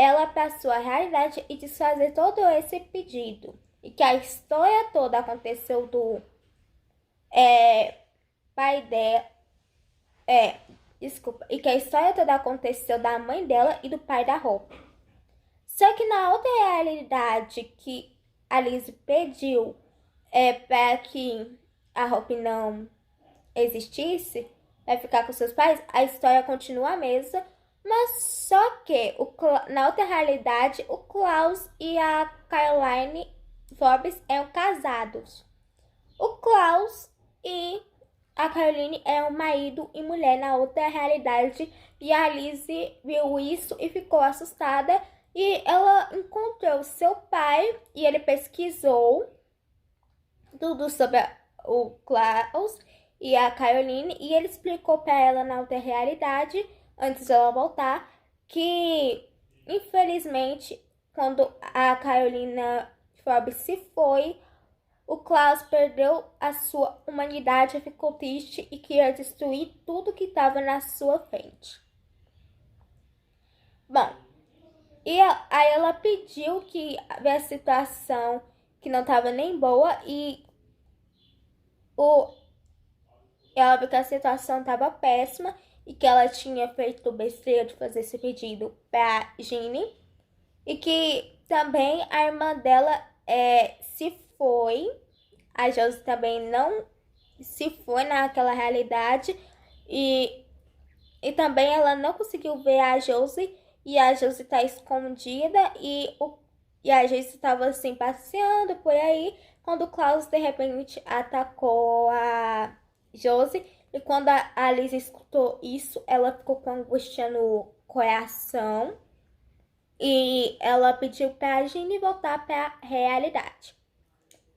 ela passou a realidade e desfazer todo esse pedido. E que a história toda aconteceu do pai dela. Desculpa. E que a história toda aconteceu da mãe dela e do pai da Hope. Só que na outra realidade que a Lizzie pediu para que a Hope não existisse, vai ficar com seus pais, a história continua a mesma, mas só que na outra realidade o Klaus e a Caroline Forbes eram casados. O Klaus e a Caroline eram marido e mulher na outra realidade e a Lizzie viu isso e ficou assustada e ela encontrou seu pai e ele pesquisou tudo sobre o Klaus e a Caroline e ele explicou para ela na outra realidade, antes dela voltar, que infelizmente quando a Carolina Forbes se foi, o Klaus perdeu a sua humanidade, ficou triste e queria destruir tudo que estava na sua frente. Bom, e aí ela pediu que a situação que não estava nem boa e ela viu que a situação estava péssima e que ela tinha feito besteira de fazer esse pedido para Ginny e que também a irmã dela se foi. A Josie também não se foi naquela realidade e também ela não conseguiu ver a Josie e a Josie tá escondida e a Josie estava assim passeando por aí quando o Klaus de repente atacou a Josie e quando a Liz escutou isso, ela ficou com angústia no coração e ela pediu pra Ginny voltar pra realidade.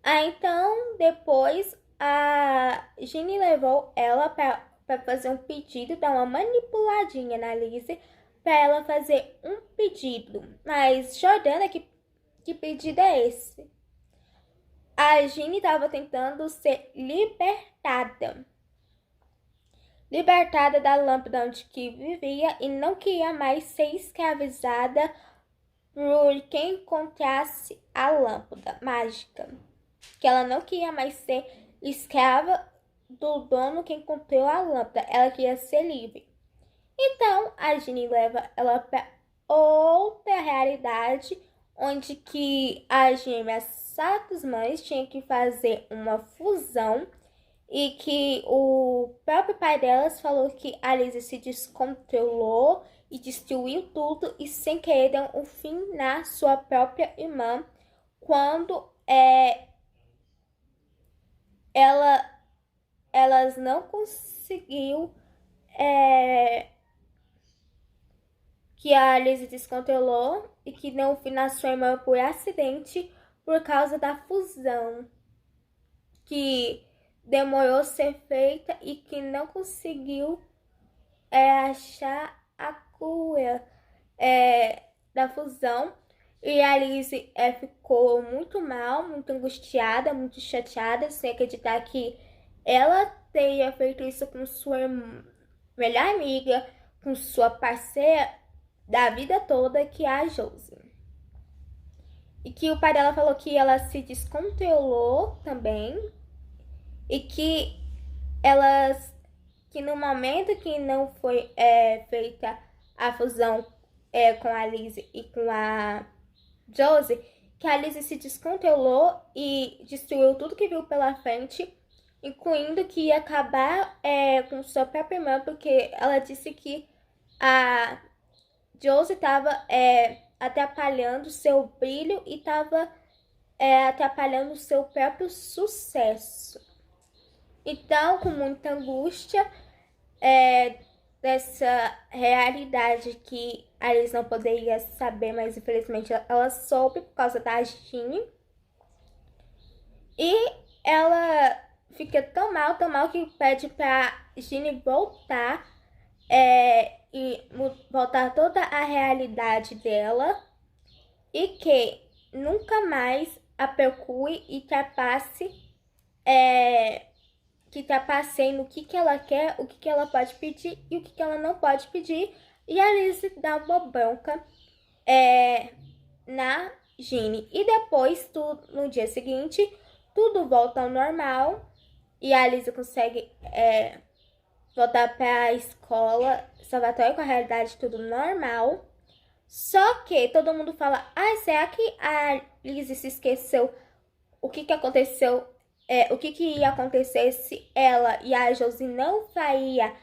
Então, depois, a Ginny levou ela para fazer um pedido, dar uma manipuladinha na Lizzie, para ela fazer um pedido. Mas, Jordana, que pedido é esse? A Ginny estava tentando ser libertada. Libertada da lâmpada onde que vivia e não queria mais ser escravizada por quem encontrasse a lâmpada mágica. Que ela não queria mais ser escrava do dono que encontrou a lâmpada. Ela queria ser livre. Então, a Ginny leva ela para outra realidade, onde que as gêmeas Satusmães tinham que fazer uma fusão e que o próprio pai delas falou que a Lizzie se descontrolou e destruiu tudo e sem querer deu um fim na sua própria irmã quando elas não conseguiu que a Lizzie descontrolou e que deu um fim na sua irmã por acidente por causa da fusão que demorou a ser feita e que não conseguiu achar a cura da fusão. E a Lizzie ficou muito mal, muito angustiada, muito chateada, sem acreditar que ela teria feito isso com sua melhor amiga, com sua parceira da vida toda, que é a Josie. E que o pai dela falou que ela se descontrolou também e que que no momento que não foi feita a fusão com a Lizzie e com a Josie, que a Lizzie se descontrolou e destruiu tudo que viu pela frente, incluindo que ia acabar com sua própria irmã, porque ela disse que a Josie estava atrapalhando seu brilho e estava atrapalhando seu próprio sucesso. Então, com muita angústia dessa realidade que a Liz não poderia saber, mas infelizmente ela soube por causa da Ginny. E ela fica tão mal que pede pra Ginny voltar e voltar toda a realidade dela e que nunca mais a procure e trapasse que trapassei no que ela quer, o que ela pode pedir e o que ela não pode pedir. E a Liz dá uma bronca na Ginny. E depois, no dia seguinte, tudo volta ao normal e a Lizzie consegue voltar para a escola Salvatore com a realidade tudo normal. Só que todo mundo fala, será que a Lizzie se esqueceu o que aconteceu? O que ia acontecer se ela e a Josie não faria...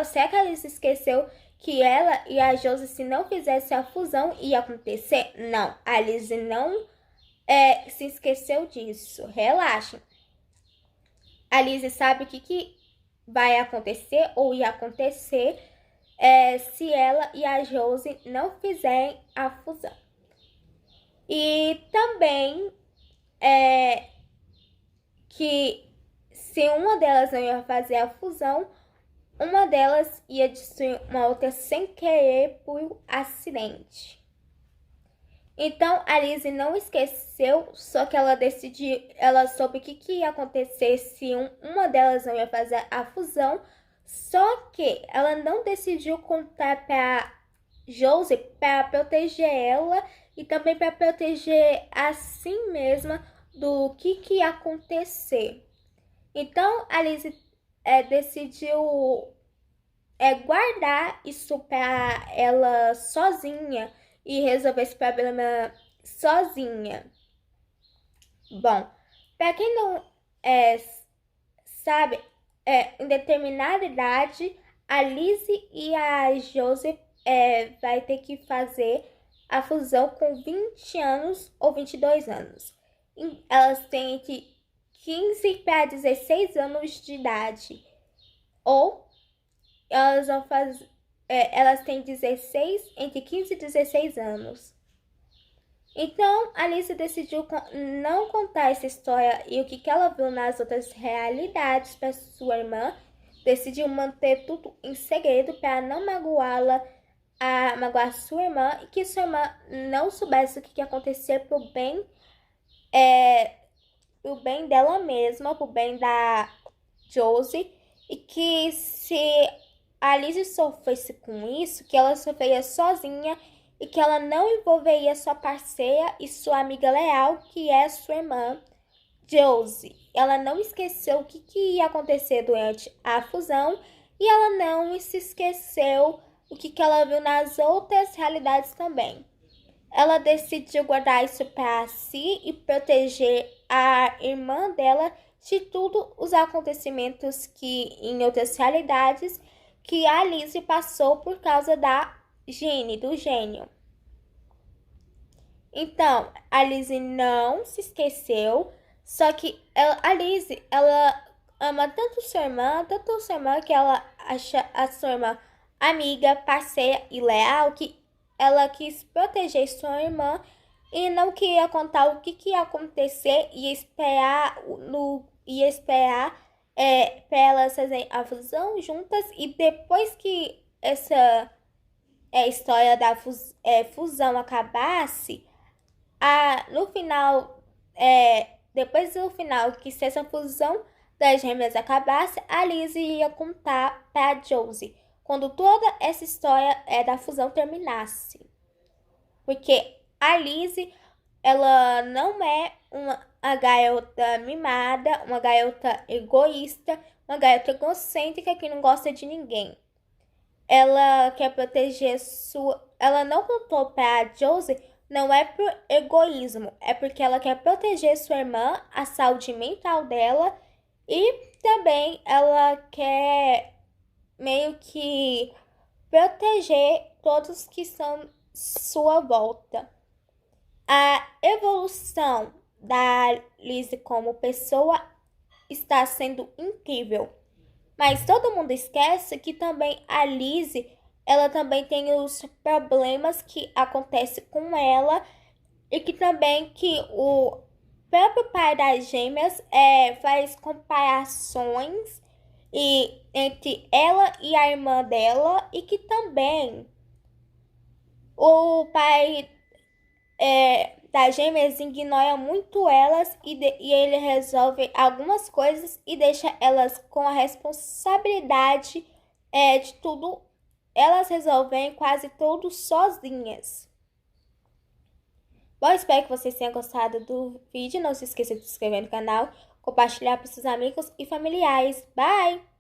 será que a Lizzie esqueceu que ela e a Josie, se não fizesse a fusão, ia acontecer? Não, a Lizzie não se esqueceu disso. Relaxem. A Lizzie sabe o que vai acontecer ou ia acontecer se ela e a Josie não fizerem a fusão. E também que se uma delas não ia fazer a fusão, uma delas ia destruir uma outra sem querer por acidente. Então a Lizzie não esqueceu, só que ela decidiu, ela soube o que ia acontecer se uma delas não ia fazer a fusão, só que ela não decidiu contar para Josie para proteger ela e também para proteger a si mesma do que ia acontecer. Então a Lizzie decidiu guardar isso para ela sozinha e resolver esse problema sozinha. Bom, para quem não sabe, em determinada idade, a Lizzie e a Josie vai ter que fazer a fusão com 20 anos ou 22 anos. Elas têm entre 15 para 16 anos de idade. Ou elas vão fazer... elas têm 16, entre 15 e 16 anos. Então, a Lizzie decidiu não contar essa história e o que ela viu nas outras realidades para sua irmã. Decidiu manter tudo em segredo para não magoar sua irmã e que sua irmã não soubesse o que ia acontecer pro bem dela mesma, pro bem da Josie, e que se a Lizzie sofresse com isso, que ela sofreria sozinha e que ela não envolveria sua parceira e sua amiga leal, que é sua irmã Josie. Ela não esqueceu o que ia acontecer durante a fusão e ela não se esqueceu o que ela viu nas outras realidades também. Ela decidiu guardar isso para si e proteger a irmã dela de todos os acontecimentos que em outras realidades que a Lizzie passou por causa da Ginny, do gênio. Então, a Lizzie não se esqueceu, só que a Lizzie, ela ama tanto sua irmã que ela acha a sua irmã amiga, parceira e leal, que ela quis proteger sua irmã e não queria contar o que ia acontecer e esperar para elas fazerem a fusão juntas, e depois que essa história da fusão acabasse, no final, depois do final, que se essa fusão das gêmeas acabasse, a Lizzie ia contar para Josie quando toda essa história da fusão terminasse. Porque a Lizzie, ela não é uma garota mimada, uma garota egoísta, uma garota egocêntrica que não gosta de ninguém. Ela quer proteger Ela não contou para Josie, não é por egoísmo, é porque ela quer proteger sua irmã, a saúde mental dela, e também ela quer meio que proteger todos que são sua volta. A evolução da Lizzie como pessoa está sendo incrível. Mas todo mundo esquece que também a Lizzie, ela também tem os problemas que acontecem com ela e que também que o próprio pai das gêmeas faz comparações entre ela e a irmã dela, e que também o pai das gêmeas ignora muito elas e ele resolve algumas coisas e deixa elas com a responsabilidade de tudo elas resolvem quase tudo sozinhas. Bom, espero que vocês tenham gostado do vídeo. Não se esqueça de se inscrever no canal, compartilhar para seus amigos e familiares. Bye!